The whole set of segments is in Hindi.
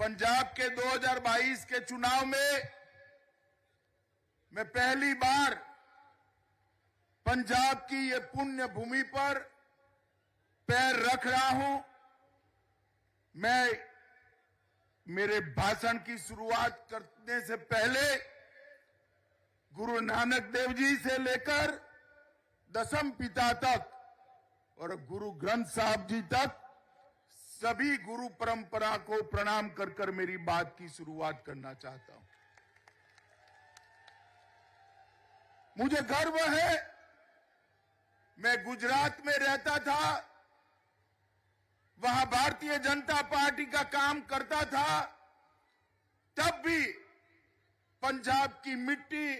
पंजाब के 2022 के चुनाव में मैं पहली बार पंजाब की ये पुण्य भूमि पर पैर रख रहा हूं। मैं मेरे भाषण की शुरुआत करने से पहले गुरु नानक देव जी से लेकर दसम पिता तक और गुरु ग्रंथ साहब जी तक सभी गुरु परंपरा को प्रणाम कर कर मेरी बात की शुरुआत करना चाहता हूं। मुझे गर्व है, मैं गुजरात में रहता था, वहां भारतीय जनता पार्टी का काम करता था, तब भी पंजाब की मिट्टी,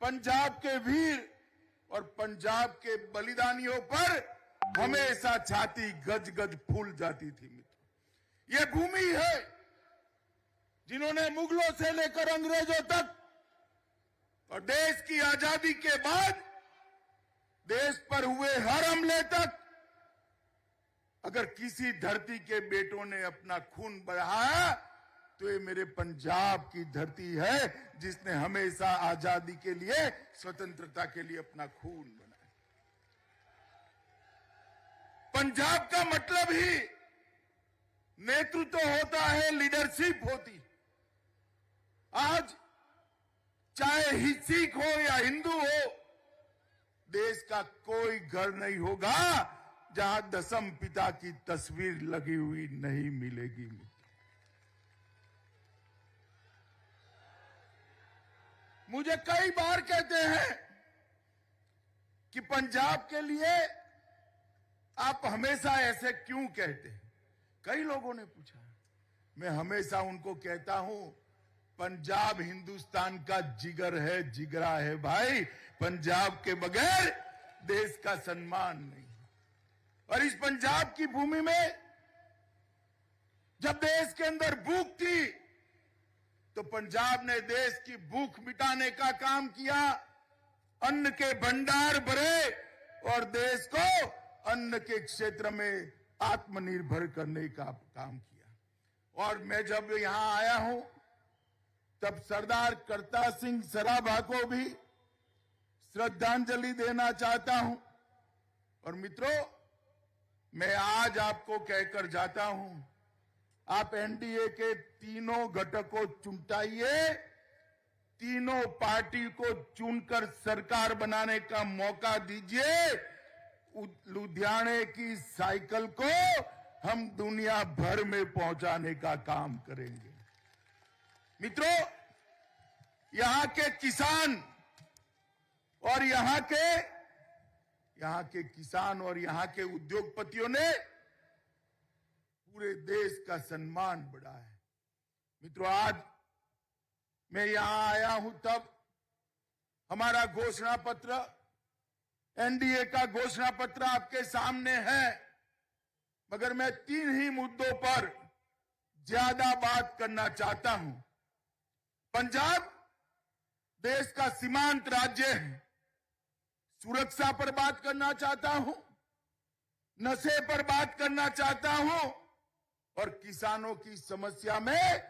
पंजाब के वीर और पंजाब के बलिदानियों पर हमेशा छाती गज गज फूल जाती थी। मित्रों, ये भूमि है जिन्होंने मुगलों से लेकर अंग्रेजों तक और देश की आजादी के बाद देश पर हुए हर हमले तक अगर किसी धरती के बेटों ने अपना खून बहाया तो ये मेरे पंजाब की धरती है, जिसने हमेशा आजादी के लिए, स्वतंत्रता के लिए अपना खून बनाया। पंजाब का मतलब ही नेतृत्व होता है, लीडरशिप होती। आज चाहे सिख हो या हिंदू हो, देश का कोई घर नहीं होगा जहां दसम पिता की तस्वीर लगी हुई नहीं मिलेगी। मुझे कई बार कहते हैं कि पंजाब के लिए आप हमेशा ऐसे क्यों कहते हैं। कई लोगों ने पूछा, मैं हमेशा उनको कहता हूं, पंजाब हिंदुस्तान का जिगर है, जिगरा है भाई। पंजाब के बगैर देश का सम्मान नहीं। और इस पंजाब की भूमि में जब देश के अंदर भूख थी तो पंजाब ने देश की भूख मिटाने का काम किया, अन्न के भंडार भरे और देश को अन्न के क्षेत्र में आत्मनिर्भर करने का काम किया। और मैं जब यहां आया हूं तब सरदार करता सिंह सराभा को भी श्रद्धांजलि देना चाहता हूं। और मित्रों, मैं आज आपको कहकर जाता हूं, आप एनडीए के तीनों घटकों चुनटाइए, तीनों पार्टी को चुनकर सरकार बनाने का मौका दीजिए। लुधियाने की साइकिल को हम दुनिया भर में पहुंचाने का काम करेंगे। मित्रों, यहां के किसान और यहां के उद्योगपतियों ने पूरे देश का सम्मान बढ़ाया है। मित्रों, आज मैं यहां आया हूं तब हमारा घोषणा पत्र, एनडीए का घोषणा पत्र आपके सामने है, मगर मैं 3 ही मुद्दों पर ज्यादा बात करना चाहता हूं। पंजाब देश का सीमांत राज्य है, सुरक्षा पर बात करना चाहता हूं, नशे पर बात करना चाहता हूं और किसानों की समस्या में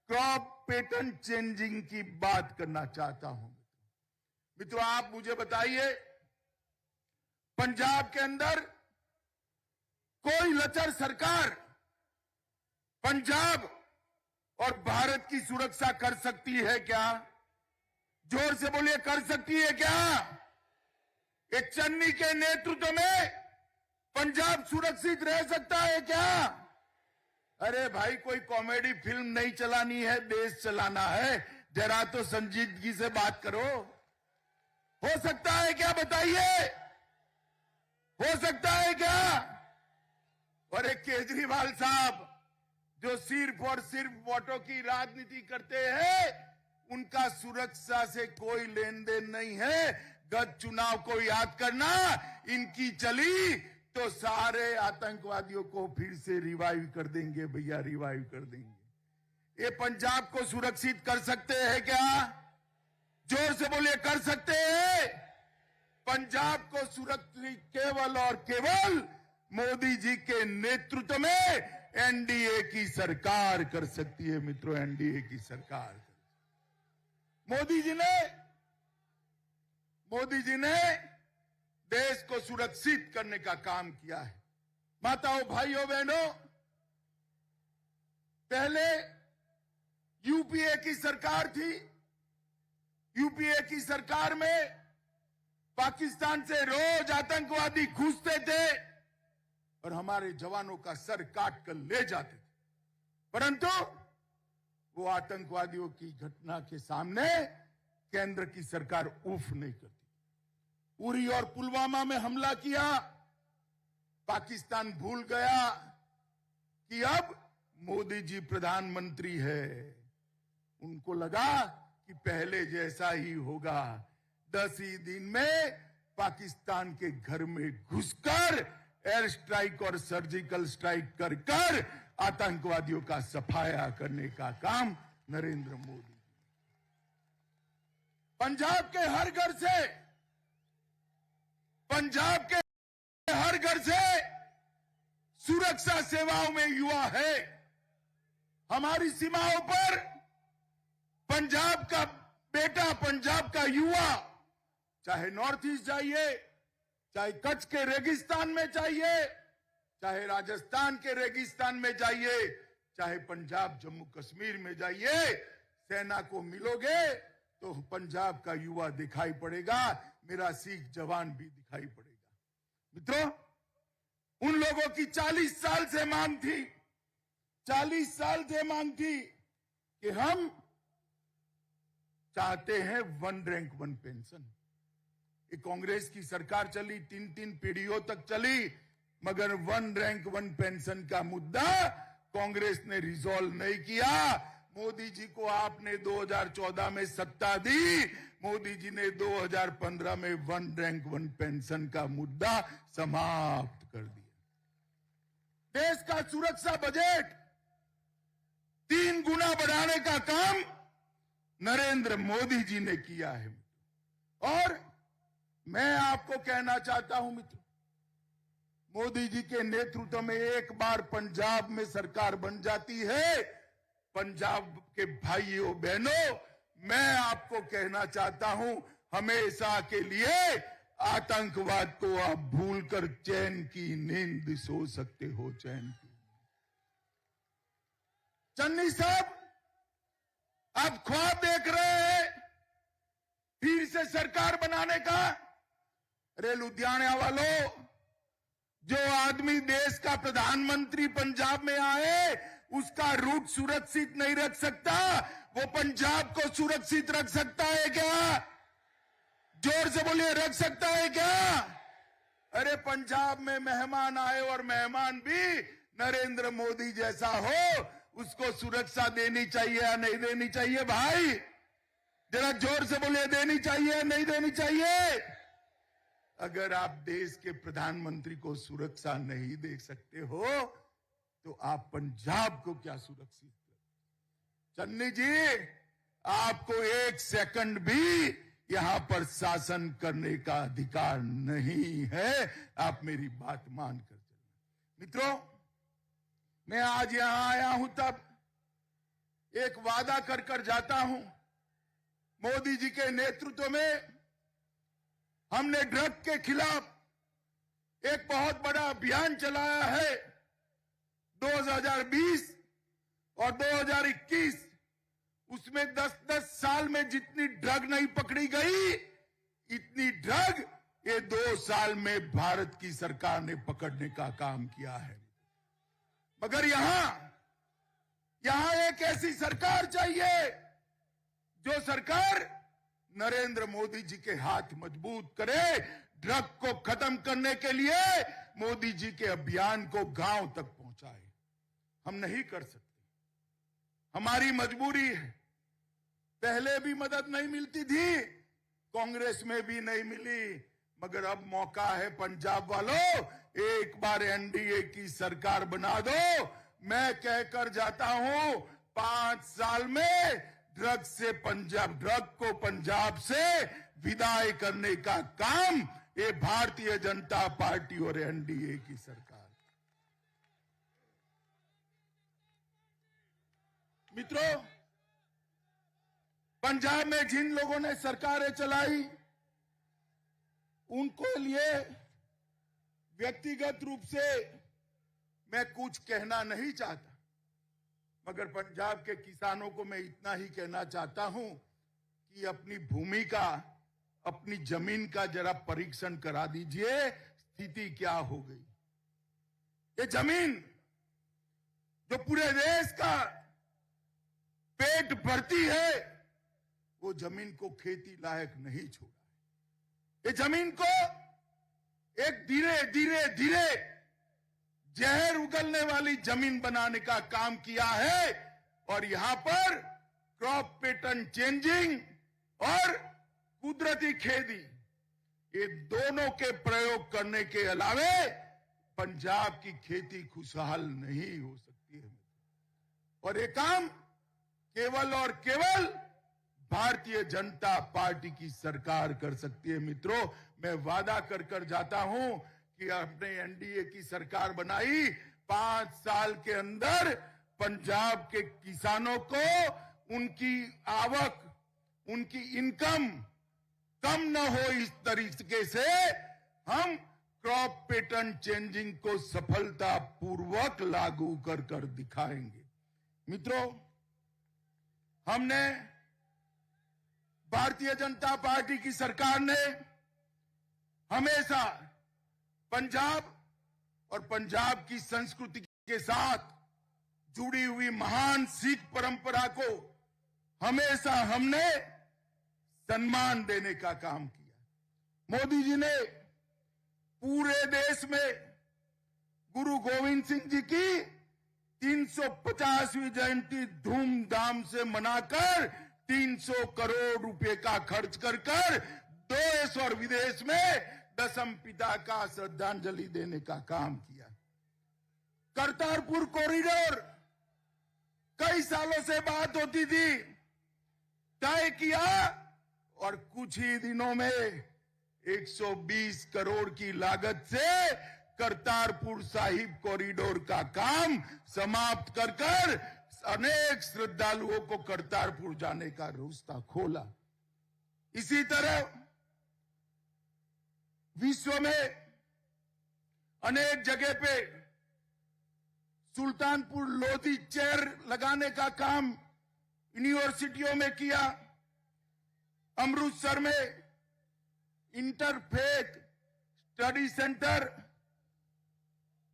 क्रॉप पैटर्न चेंजिंग की बात करना चाहता हूं। मित्रों, आप मुझे बताइए, पंजाब के अंदर कोई लचर सरकार पंजाब और भारत की सुरक्षा कर सकती है क्या? जोर से बोलिए, कर सकती है क्या? ये चन्नी के नेतृत्व में पंजाब सुरक्षित रह सकता है क्या? अरे भाई, कोई कॉमेडी फिल्म नहीं चलानी है, देश चलाना है। जरा तो संजीदगी से बात करो। हो सकता है क्या? बताइए, हो सकता है क्या? और एक केजरीवाल साहब जो सिर्फ और सिर्फ वोटों की राजनीति करते हैं, उनका सुरक्षा से कोई लेन देन नहीं है। गत चुनाव को याद करना, इनकी चली तो सारे आतंकवादियों को फिर से रिवाइव कर देंगे भैया, रिवाइव कर देंगे। ये पंजाब को सुरक्षित कर सकते हैं क्या? जोर से बोलिए, कर सकते हैं? पंजाब को सुरक्षित केवल और केवल मोदी जी के नेतृत्व में एनडीए की सरकार कर सकती है मित्रों, एनडीए की सरकार। मोदी जी ने देश को सुरक्षित करने का काम किया है। माताओं, भाइयों, बहनों, पहले यूपीए की सरकार थी। यूपीए की सरकार में पाकिस्तान से रोज आतंकवादी घुसते थे और हमारे जवानों का सर काट कर ले जाते थे, परंतु वो आतंकवादियों की घटना के सामने केंद्र की सरकार उफ नहीं करती। उरी और पुलवामा में हमला किया, पाकिस्तान भूल गया कि अब मोदी जी प्रधानमंत्री है। उनको लगा कि पहले जैसा ही होगा। 10 ही दिन में पाकिस्तान के घर में घुसकर एयर स्ट्राइक और सर्जिकल स्ट्राइक कर आतंकवादियों का सफाया करने का काम नरेंद्र मोदी। पंजाब के हर घर से सुरक्षा सेवाओं में युवा है। हमारी सीमाओं पर पंजाब का बेटा, पंजाब का युवा, चाहे नॉर्थ ईस्ट जाइए, चाहे कच्छ के रेगिस्तान में जाइए, चाहे राजस्थान के रेगिस्तान में जाइए, चाहे पंजाब जम्मू कश्मीर में जाइए, सेना को मिलोगे तो पंजाब का युवा दिखाई पड़ेगा, मेरा सिख जवान भी दिखाई पड़ेगा। मित्रों, उन लोगों की 40 साल से मांग थी, 40 साल से मांग थी कि हम चाहते हैं 1 रैंक 1 पेंशन। ये कांग्रेस की सरकार चली, 3 पीढ़ियों तक चली, मगर 1 रैंक 1 पेंशन का मुद्दा कांग्रेस ने रिजॉल्व नहीं किया। मोदी जी को आपने 2014 में सत्ता दी, मोदी जी ने 2015 में 1 रैंक 1 पेंशन का मुद्दा समाप्त कर दिया। देश का सुरक्षा बजट 3 गुना बढ़ाने का काम नरेंद्र मोदी जी ने किया है। और मैं आपको कहना चाहता हूं मित्रों, मोदी जी के नेतृत्व में एक बार पंजाब में सरकार बन जाती है, पंजाब के भाइयों बहनों, मैं आपको कहना चाहता हूं, हमेशा के लिए आतंकवाद को आप भूलकर चैन की नींद सो सकते हो, चैन की। चन्नी साहब, आप ख्वाब देख रहे हैं फिर से सरकार बनाने का। अरे लुधियाना वालों, जो आदमी देश का प्रधानमंत्री पंजाब में आए, उसका रूट सुरक्षित नहीं रख सकता, वो पंजाब को सुरक्षित रख सकता है क्या? जोर से बोलिए, रख सकता है क्या? अरे पंजाब में मेहमान आए और मेहमान भी नरेंद्र मोदी जैसा हो, उसको सुरक्षा देनी चाहिए या नहीं देनी चाहिए? भाई जरा जोर से बोलिए, देनी चाहिए या नहीं देनी चाहिए? अगर आप देश के प्रधानमंत्री को सुरक्षा नहीं दे सकते हो तो आप पंजाब को क्या सुरक्षित? चन्नी जी, आपको 1 सेकंड भी यहां पर शासन करने का अधिकार नहीं है। आप मेरी बात मानकर चलना। मित्रों, मैं आज यहां आया हूं तब एक वादा कर जाता हूं। मोदी जी के नेतृत्व में हमने ड्रग के खिलाफ एक बहुत बड़ा अभियान चलाया है। 2020 और 2021 उसमें 10-10 साल में जितनी ड्रग नहीं पकड़ी गई, इतनी ड्रग ये 2 साल में भारत की सरकार ने पकड़ने का काम किया है। मगर यहां एक ऐसी सरकार चाहिए जो सरकार नरेंद्र मोदी जी के हाथ मजबूत करे। ड्रग को खत्म करने के लिए मोदी जी के अभियान को गांव तक पहुंचाए। हम नहीं कर सकते, हमारी मजबूरी है। पहले भी मदद नहीं मिलती थी, कांग्रेस में भी नहीं मिली, मगर अब मौका है पंजाब वालों, एक बार एनडीए की सरकार बना दो। मैं कहकर जाता हूं, 5 साल में ड्रग को पंजाब से विदाई करने का काम ये भारतीय जनता पार्टी और एनडीए की सरकार। मित्रों, पंजाब में जिन लोगों ने सरकारें चलाई उनको लिए व्यक्तिगत रूप से मैं कुछ कहना नहीं चाहता, मगर पंजाब के किसानों को मैं इतना ही कहना चाहता हूं कि अपनी भूमि का, अपनी जमीन का जरा परीक्षण करा दीजिए, स्थिति क्या हो गई। ये जमीन जो पूरे देश का पेट भरती है, वो जमीन को खेती लायक नहीं छोड़ा है। ये जमीन को एक धीरे धीरे धीरे जहर उगलने वाली जमीन बनाने का काम किया है, और यहां पर क्रॉप पैटर्न चेंजिंग और कुदरती खेती, ये दोनों के प्रयोग करने के अलावे पंजाब की खेती खुशहाल नहीं हो सकती है। और ये काम केवल और केवल भारतीय जनता पार्टी की सरकार कर सकती है। मित्रों, मैं वादा कर कर जाता हूं कि आपने एनडीए की सरकार बनाई, 5 साल के अंदर पंजाब के किसानों को उनकी आवक, उनकी इनकम कम न हो, इस तरीके से हम क्रॉप पैटर्न चेंजिंग को सफलतापूर्वक लागू कर कर दिखाएंगे। मित्रों, हमने, भारतीय जनता पार्टी की सरकार ने हमेशा पंजाब और पंजाब की संस्कृति के साथ जुड़ी हुई महान सिख परंपरा को हमेशा हमने सम्मान देने का काम किया। मोदी जी ने पूरे देश में गुरु गोविंद सिंह जी की 350वीं जयंती धूमधाम से मनाकर 300 करोड़ रुपए का खर्च कर देश और विदेश में दशम पिता का श्रद्धांजलि देने का काम किया। करतारपुर कॉरिडोर कई सालों से बात होती थी, तय किया और कुछ ही दिनों में 120 करोड़ की लागत से करतारपुर साहिब कॉरिडोर का काम समाप्त कर अनेक श्रद्धालुओं को करतारपुर जाने का रास्ता खोला। इसी तरह विश्व में अनेक जगह पे सुल्तानपुर लोधी चेयर लगाने का काम यूनिवर्सिटियों में किया। अमृतसर में इंटरफेथ स्टडी सेंटर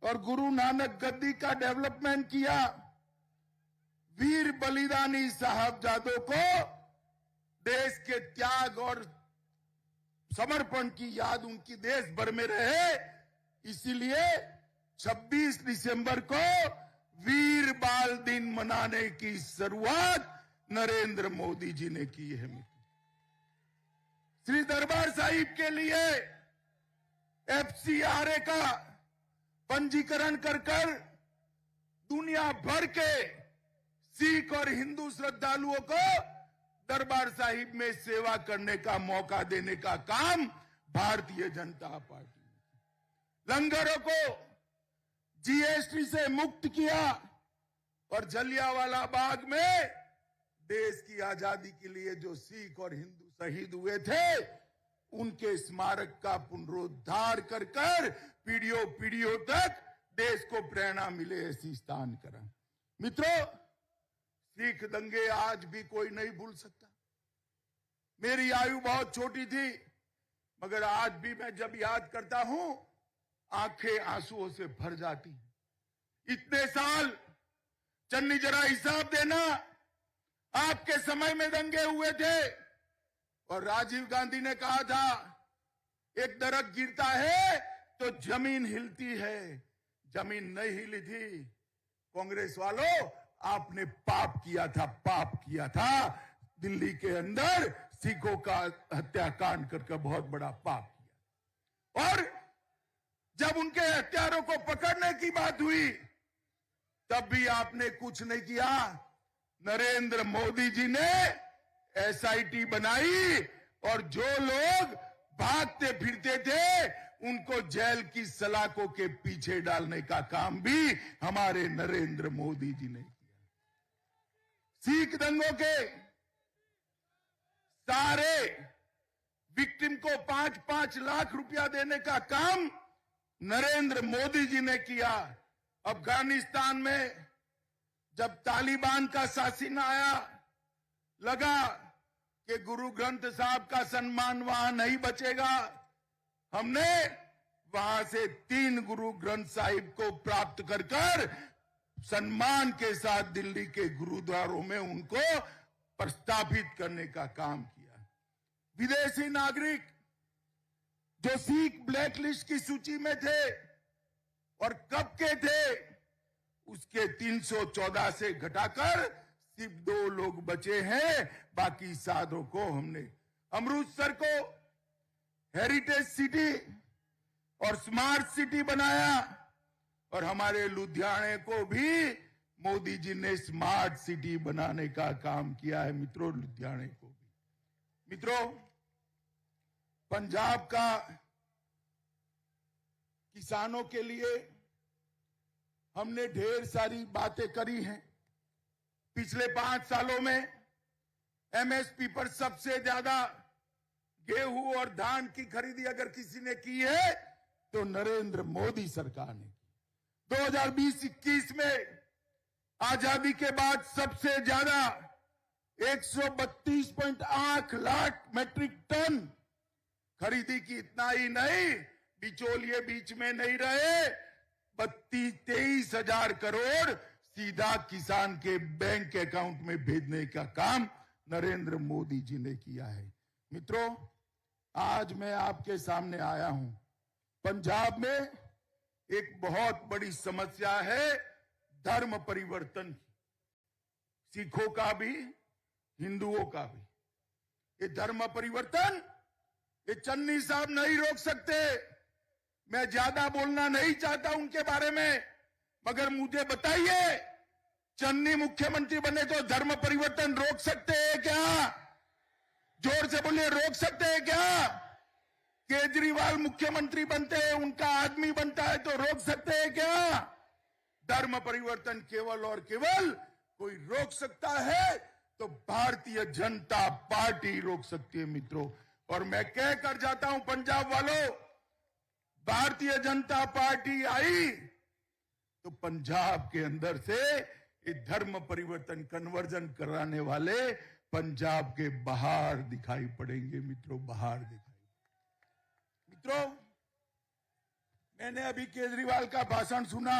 और गुरु नानक गद्दी का डेवलपमेंट किया। वीर बलिदानी साहबजादों को देश के त्याग और समर्पण की याद उनकी देश भर में रहे, इसीलिए 26 दिसंबर को वीर बाल दिन मनाने की शुरुआत नरेंद्र मोदी जी ने की है। श्री दरबार साहिब के लिए FCRA का पंजीकरण कर दुनिया भर के सिख और हिंदू श्रद्धालुओं को दरबार साहिब में सेवा करने का मौका देने का काम भारतीय जनता पार्टी ने। लंगरों को GST से मुक्त किया और जलियांवाला बाग में देश की आजादी के लिए जो सिख और हिंदू शहीद हुए थे, उनके स्मारक का पुनरुद्धार कर पीढ़ियों तक देश को प्रेरणा मिले, ऐसी स्थान करा। मित्रों, सिख दंगे आज भी कोई नहीं भूल सकता। मेरी आयु बहुत छोटी थी, मगर आज भी मैं जब याद करता हूं, आंखें आंसुओं से भर जाती हैं। इतने साल, चन्नी जरा हिसाब देना, आपके समय में दंगे हुए थे और राजीव गांधी ने कहा था, एक दरख्त गिरता है तो जमीन हिलती है। जमीन नहीं हिली थी। कांग्रेस वालों, आपने पाप किया था। दिल्ली के अंदर सिखों का हत्याकांड करके बहुत बड़ा पाप किया। और जब उनके हत्यारों को पकड़ने की बात हुई, तब भी आपने कुछ नहीं किया। नरेंद्र मोदी जी ने SIT बनाई और जो लोग भागते फिरते थे, उनको जेल की सलाखों के पीछे डालने का काम भी हमारे नरेंद्र मोदी जी ने किया। सिख दंगों के सारे विक्टिम को 5-5 लाख रुपया देने का काम नरेंद्र मोदी जी ने किया। अफगानिस्तान में जब तालिबान का शासन आया, लगा कि गुरु ग्रंथ साहब का सम्मान वहां नहीं बचेगा, हमने वहां से 3 गुरु ग्रंथ साहिब को प्राप्त कर सम्मान के साथ दिल्ली के गुरुद्वारों में उनको प्रस्थापित करने का काम किया। विदेशी नागरिक जो सिख ब्लैकलिस्ट की सूची में थे और कब के थे, उसके 314 से घटाकर सिर्फ 2 लोग बचे हैं। बाकी 7 को हमने अमृतसर को हेरिटेज सिटी और स्मार्ट सिटी बनाया, और हमारे लुधियाने को भी मोदी जी ने स्मार्ट सिटी बनाने का काम किया है मित्रों। लुधियाने को भी मित्रों, पंजाब का किसानों के लिए हमने ढेर सारी बातें करी हैं। पिछले 5 सालों में एमएसपी पर सबसे ज्यादा गेहूं और धान की खरीदी अगर किसी ने की है तो नरेंद्र मोदी सरकार ने की। 2020-21 में आजादी के बाद सबसे ज्यादा 132.8 लाख मैट्रिक टन खरीदी की। इतना ही नहीं, बिचौलिए बीच में नहीं रहे, 23 हजार करोड़ सीधा किसान के बैंक अकाउंट में भेजने का काम नरेंद्र मोदी जी ने किया है। मित्रों, आज मैं आपके सामने आया हूं। पंजाब में एक बहुत बड़ी समस्या है धर्म परिवर्तन की, सिखों का भी हिंदुओं का भी। ये धर्म परिवर्तन ये चन्नी साहब नहीं रोक सकते। मैं ज्यादा बोलना नहीं चाहता उनके बारे में, मगर मुझे बताइए, चन्नी मुख्यमंत्री बने तो धर्म परिवर्तन रोक सकते हैं क्या? जोर से बोलिए, रोक सकते हैं क्या? केजरीवाल मुख्यमंत्री बनते हैं, उनका आदमी बनता है तो रोक सकते हैं क्या? धर्म परिवर्तन केवल और केवल कोई रोक सकता है तो भारतीय जनता पार्टी रोक सकती है मित्रों। और मैं कह कर जाता हूं पंजाब वालों, भारतीय जनता पार्टी आई तो पंजाब के अंदर से ये धर्म परिवर्तन कन्वर्जन कराने वाले पंजाब के बाहर दिखाई पड़ेंगे मित्रों, बाहर दिखाई। मित्रों, मैंने अभी केजरीवाल का भाषण सुना।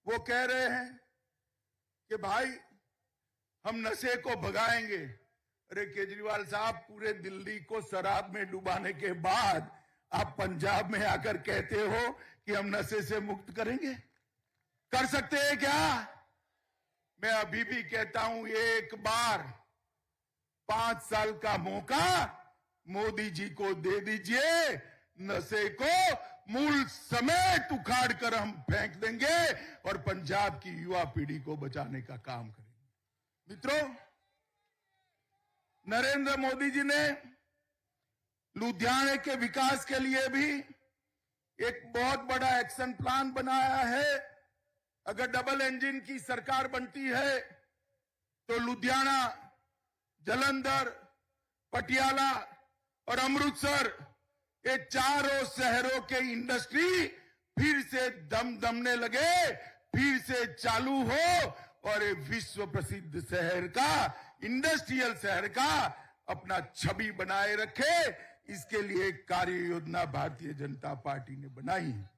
वो कह रहे हैं कि भाई हम नशे को भगाएंगे। अरे केजरीवाल साहब, पूरे दिल्ली को शराब में डुबाने के बाद आप पंजाब में आकर कहते हो कि हम नशे से मुक्त करेंगे? कर सकते हैं क्या? मैं अभी भी कहता हूं, एक बार 5 साल का मौका मोदी जी को दे दीजिए, नशे को मूल समेत उखाड़ कर हम फेंक देंगे और पंजाब की युवा पीढ़ी को बचाने का काम करेंगे। मित्रों, नरेंद्र मोदी जी ने लुधियाने के विकास के लिए भी एक बहुत बड़ा एक्शन प्लान बनाया है। अगर डबल इंजन की सरकार बनती है तो लुधियाना, जालंधर, पटियाला और अमृतसर, ये चारों शहरों के इंडस्ट्री फिर से दमने लगे, फिर से चालू हो और ये विश्व प्रसिद्ध शहर का, इंडस्ट्रियल शहर का अपना छवि बनाए रखे। इसके लिए एक कार्य योजना भारतीय जनता पार्टी ने बनाई है।